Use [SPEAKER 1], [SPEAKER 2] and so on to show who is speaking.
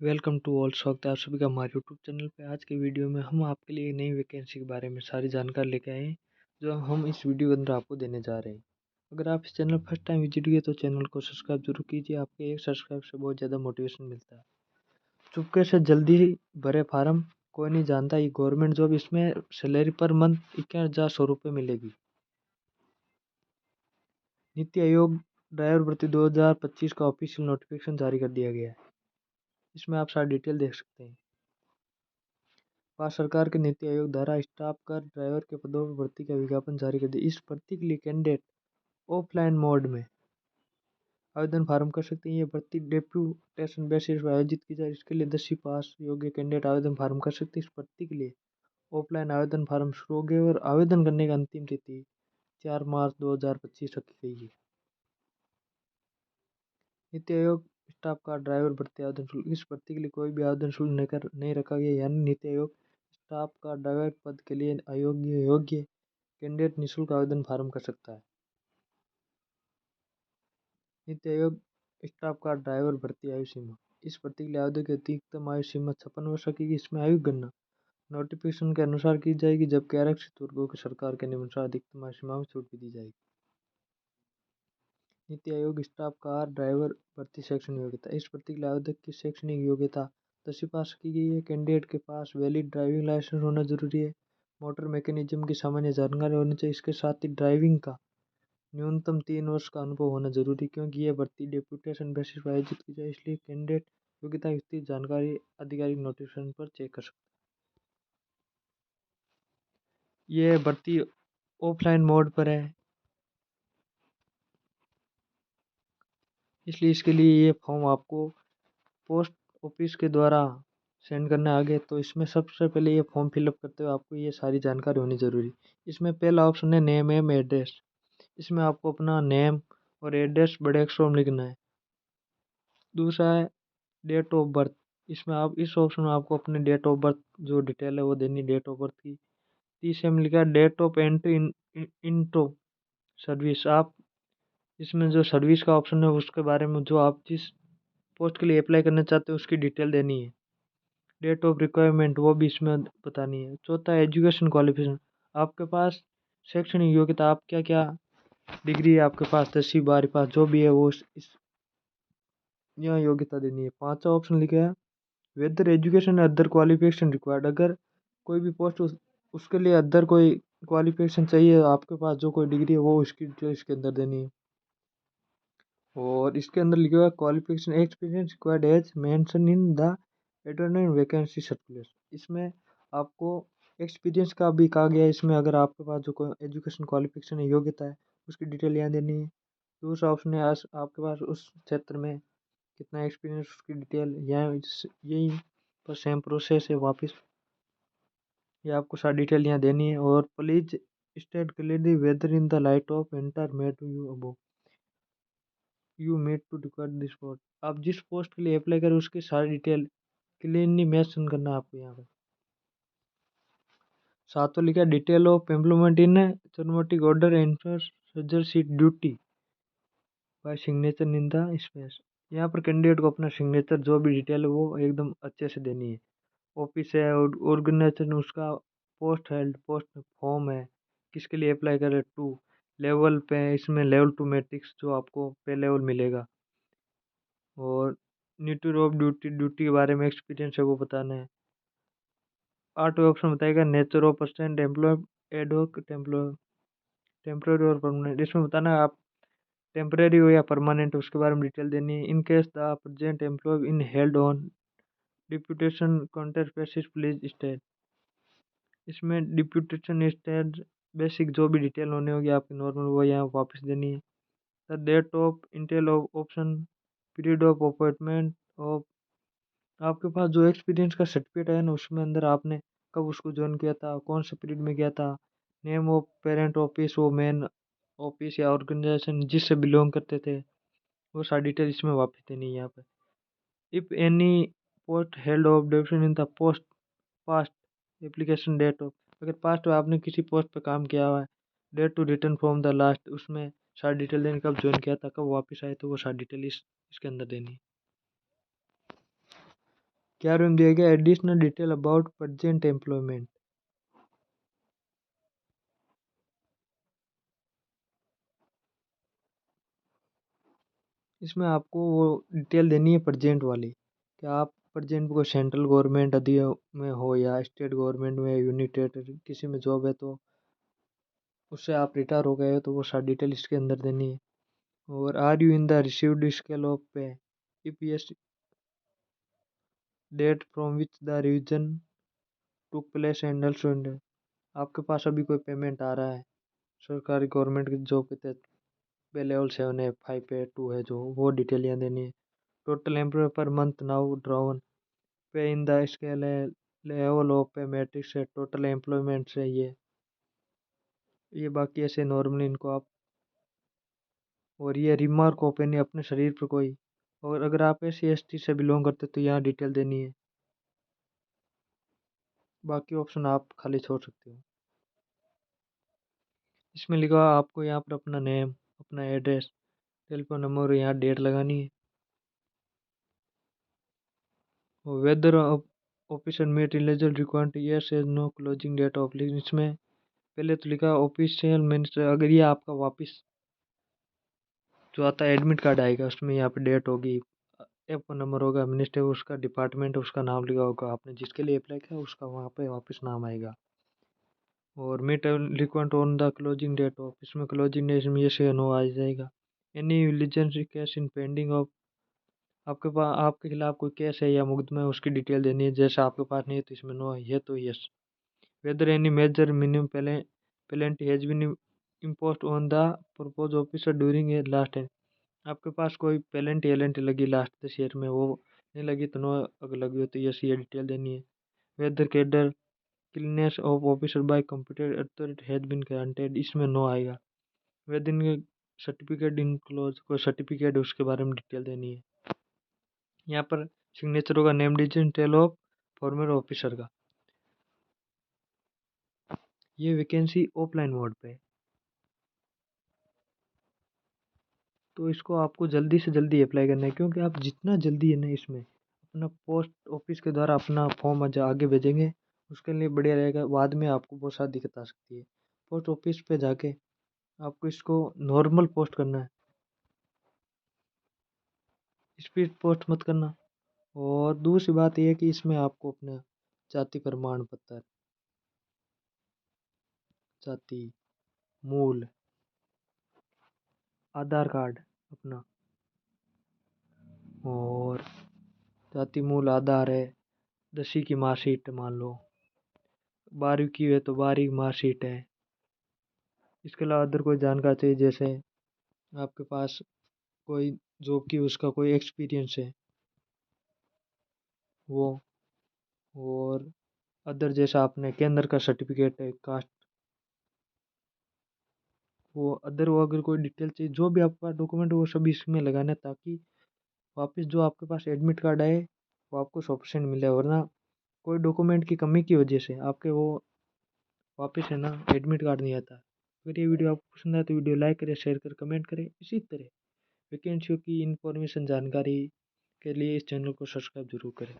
[SPEAKER 1] Welcome to all. स्वागत है आप सभी का हमारे यूट्यूब चैनल पे। आज के वीडियो में हम आपके लिए एक नई वैकेंसी के बारे में सारी जानकारी लेके आए हैं, जो हम इस वीडियो के अंदर आपको देने जा रहे हैं। अगर आप इस चैनल फर्स्ट टाइम विजिट किए तो चैनल को सब्सक्राइब जरूर कीजिए। आपके एक सब्सक्राइब से बहुत ज़्यादा मोटिवेशन मिलता है। चुपके से जल्दी भरे फार्म, कोई नहीं जानता ये गवर्नमेंट जॉब। इसमें सैलरी पर मंथ 21,100 रुपये मिलेगी। नीति आयोग ड्राइवर भर्ती 2025 का ऑफिशियल नोटिफिकेशन जारी कर दिया गया है। इसमें आप सारी डिटेल देख सकते हैं। भारत सरकार के नीति आयोग द्वारा स्टाफ कर ड्राइवर के पदों पर भर्ती का विज्ञापन जारी कर दिया। इस भर्ती के लिए कैंडिडेट ऑफलाइन मोड में आवेदन फार्म कर सकते हैं। ये भर्ती डेप्यूटेशन बेसिस पर आयोजित की जाए। इसके लिए 10वीं पास योग्य कैंडिडेट आवेदन फार्म कर सकते हैं। इस भर्ती के लिए ऑफलाइन आवेदन फार्म शुरू हो गए और आवेदन करने की अंतिम तिथि 4 मार्च 2025 रखी गई है। नीति आयोग स्टाफ का ड्राइवर भर्ती आवेदन शुल्क। इस भर्ती के लिए कोई भी आवेदन शुल्क नहीं रखा गया, यानी नीति आयोग स्टाफ का ड्राइवर पद के लिए योग्य कैंडिडेट निःशुल्क आवेदन फार्म कर सकता है। नीति आयोग स्टाफ का ड्राइवर भर्ती आयु सीमा। इस भर्ती के लिए आवेदन की अधिकतम आयु सीमा 56 वर्ष रखेगी। इसमें आयु गणना नोटिफिकेशन के अनुसार की जाएगी, जबकि आरक्षित वर्गों की सरकार के नियमानुसार अधिकतम आयु सीमा में छूट भी दी जाएगी। NITI Aayog staff car driver भर्ती शैक्षणिक योग्यता। इस भर्ती के लिए आवेदक की शैक्षणिक योग्यता 10वीं पास की गई है। कैंडिडेट के पास वैलिड ड्राइविंग लाइसेंस होना जरूरी है। मोटर मैकेनिज्म की सामान्य जानकारी होनी चाहिए। इसके साथ ही ड्राइविंग का न्यूनतम 3 वर्ष का अनुभव होना जरूरी, क्योंकि यह भर्ती डेप्यूटेशन बेसिस पर आयोजित की जाए। इसलिए कैंडिडेट योग्यता की विस्तृत जानकारी आधिकारिक नोटिफिकेशन पर चेक कर सकते हैं। यह भर्ती ऑफलाइन मोड पर है, इसलिए इसके लिए ये फॉर्म आपको पोस्ट ऑफिस के द्वारा सेंड करना है आगे। तो इसमें सबसे पहले ये फॉर्म फिलअप करते हुए आपको ये सारी जानकारी होनी ज़रूरी। इसमें पहला ऑप्शन है नेम एम एड्रेस। इसमें आपको अपना नेम और एड्रेस बड़े अक्षरों में लिखना है। दूसरा है डेट ऑफ बर्थ। इसमें आप इस ऑप्शन में आपको अपने डेट ऑफ बर्थ जो डिटेल है वो देनी, डेट ऑफ बर्थ की। तीसरे में लिखा है date of entry into service. आप इसमें जो सर्विस का ऑप्शन है उसके बारे में, जो आप जिस पोस्ट के लिए अप्लाई करना चाहते हो उसकी डिटेल देनी है। डेट ऑफ रिक्वायरमेंट वो भी इसमें बतानी है। चौथा एजुकेशन क्वालिफिकेशन, आपके पास शैक्षणिक योग्यता, आप क्या क्या डिग्री है आपके पास, 10वीं 12वीं पास जो भी है वो इस यहाँ योग्यता देनी है। पांचवा ऑप्शन लिखा है whether education other qualification required. अगर कोई भी पोस्ट उसके लिए अदर कोई क्वालिफिकेशन चाहिए, आपके पास जो कोई डिग्री है वो उसकी डिटेल इसके अंदर देनी है। और इसके अंदर लिखा हुआ है qualification experience required as mentioned in the advertisement vacancy circular. इसमें आपको एक्सपीरियंस का भी कहा गया है। इसमें अगर आपके पास जो कोई एजुकेशन क्वालिफिकेशन है, योग्यता है, उसकी डिटेल यहाँ देनी है। दूसरा ऑप्शन है आपके पास उस क्षेत्र में कितना एक्सपीरियंस, उसकी डिटेल यहाँ यही पर सेम प्रोसेस है वापस, ये आपको सारी डिटेल यहाँ देनी है। और please state clearly whether in the light of enter made you above you made to require this post. आप जिस पोस्ट के लिए अप्लाई करें उसकी सारी डिटेल क्लियरली मेंशन करना है आपको यहाँ पे। सातों लिखा है detail of employment in chronological order and seat duty by signature in the space. यहाँ पर कैंडिडेट को अपना सिग्नेचर जो भी डिटेल है वो एकदम अच्छे से देनी है। ऑफिस है, ऑर्गेनाइजेशन, उसका पोस्ट हेल्ड, पोस्ट फॉर्म है, किसके लिए अप्लाई करें, टू लेवल पे है, इसमें लेवल 2 मैट्रिक्स जो आपको पे लेवल मिलेगा। और नेचर ऑफ ड्यूटी, ड्यूटी के बारे में एक्सपीरियंस है वो बताना है। आठवें ऑप्शन बताएगा nature of personal employ ad hoc temporary और परमानेंट। इसमें बताना है आप टेम्परेरी हो या परमानेंट, उसके बारे में डिटेल देनी है। In case the present employ in held on deputation contract basis please state. इसमें डिप्यूटेशन स्टेट बेसिक जो भी डिटेल होने होगी आपकी नॉर्मल वो यहाँ वापस देनी है। The date of intel of option period of appointment of, आपके पास जो एक्सपीरियंस का सर्टिफिकेट है ना उसमें अंदर आपने कब उसको ज्वाइन किया था, कौन से पीरियड में किया था, नेम ऑफ पेरेंट ऑफिस, वो मेन ऑफिस या ऑर्गेनाइजेशन जिससे बिलोंग करते थे, वो सारी डिटेल इसमें वापस देनी है यहाँ पे। If any post held of duration in the post past application date of, अगर पास्ट में आपने किसी पोस्ट पे काम किया हुआ है, date to return from the last, उसमें सारी डिटेल देनी, कब ज्वाइन किया था, कब वापस आए, तो वो सारी डिटेल इसके अंदर देनी है। 11वें में दिया गया additional detail about present employment. इसमें आपको वो डिटेल देनी है प्रेजेंट वाली, कि आप प्रेजेंट को सेंट्रल गवर्नमेंट अधिया में हो या स्टेट गवर्नमेंट में, यूनिट टेरिटरी किसी में जॉब है तो उससे आप रिटायर हो गए हो तो वो सारी डिटेल इसके अंदर देनी है। और are you in the received scale of pay, EPS date from which the revision took place and also आपके पास अभी कोई पेमेंट आ रहा है सरकारी गवर्नमेंट की जॉब के तहत, पे लेवल 7 है, 5 है, 2 है, जो वो डिटेल यहाँ देनी है। Total employ per month now drawn pay in the scale है, लेवल ऑफ पे मैट्रिक्स है, टोटल एम्प्लॉयमेंट है ये बाकी ऐसे नॉर्मली इनको आप। और ये रिमार्क ओपन है अपने शरीर पर कोई, और अगर आप SC ST से बिलोंग करते तो यहाँ डिटेल देनी है, बाकी ऑप्शन आप खाली छोड़ सकते हो। इसमें लिखा हुआ आपको यहाँ पर अपना नेम, अपना एड्रेस, टेलीफोन नंबर और यहाँ डेट लगानी है। Whether official met illegal required yes as no closing date of list. इसमें पहले तो लिखा ऑफिशियल मिनिस्टर, अगर ये आपका वापस जो आता है एडमिट कार्ड आएगा उसमें यहाँ पे डेट होगी, फोन नंबर होगा, मिनिस्टर उसका डिपार्टमेंट उसका नाम लिखा होगा, आपने जिसके लिए अप्लाई किया उसका वहाँ पे वापस नाम आएगा। और meet required on the closing date of, इसमें क्लोजिंग डेट में ये से नो आ जाएगा। Any vigilance case in pending of, आपके पास आपके खिलाफ कोई केस है या मुकदमा है उसकी डिटेल देनी है, जैसे आपके पास नहीं है तो इसमें नो है, ये तो yes. Whether any major minimum penalty has been imposed on the propose officer during a last, आपके पास कोई पेलेंट एलेंट लगी लास्ट 10 ईयर में, वो नहीं लगी तो नो, अगर लगी हो तो यस ये डिटेल देनी है। Whether cadre cleanness of officer by computer authority has been granted, इसमें नो आएगा। वेदर सर्टिफिकेट इनक्लोज, कोई सर्टिफिकेट उसके बारे में डिटेल देनी है। यहाँ पर सिग्नेचर होगा name detail of former officer का। ये वैकेंसी ऑफलाइन मोड पे है, तो इसको आपको जल्दी से जल्दी अप्लाई करना है, क्योंकि आप जितना जल्दी है ना इसमें अपना पोस्ट ऑफिस के द्वारा अपना फॉर्म आगे भेजेंगे उसके लिए बढ़िया रहेगा। बाद में आपको बहुत सारी दिक्कत आ सकती है। पोस्ट ऑफिस पे जाके आपको इसको नॉर्मल पोस्ट करना है, स्पीड पोस्ट मत करना। और दूसरी बात यह है कि इसमें आपको अपना जाति प्रमाण पत्र, जाति मूल, आधार कार्ड अपना, और जाति मूल आधार है, 10वीं की मार्कशीट मान लो, 12वीं की है तो 12वीं की मार्कशीट है। इसके अलावा अदर कोई जानकारी चाहिए, जैसे आपके पास कोई जॉब की उसका कोई एक्सपीरियंस है वो, और अदर जैसा आपने केंद्र का सर्टिफिकेट है, कास्ट, वो अदर वो अगर कोई डिटेल चाहिए, जो भी आपके पास डॉक्यूमेंट वो सब इसमें लगाना है, ताकि वापस जो आपके पास एडमिट कार्ड आए वो आपको 100% मिले। वरना कोई डॉक्यूमेंट की कमी की वजह से आपके वो वापस है ना एडमिट कार्ड नहीं आता। अगर ये वीडियो आपको पसंद आए तो वीडियो लाइक करें, शेयर करें, कमेंट करें। इसी तरह वैकेंसियों की इन्फॉर्मेशन जानकारी के लिए इस चैनल को सब्सक्राइब जरूर करें।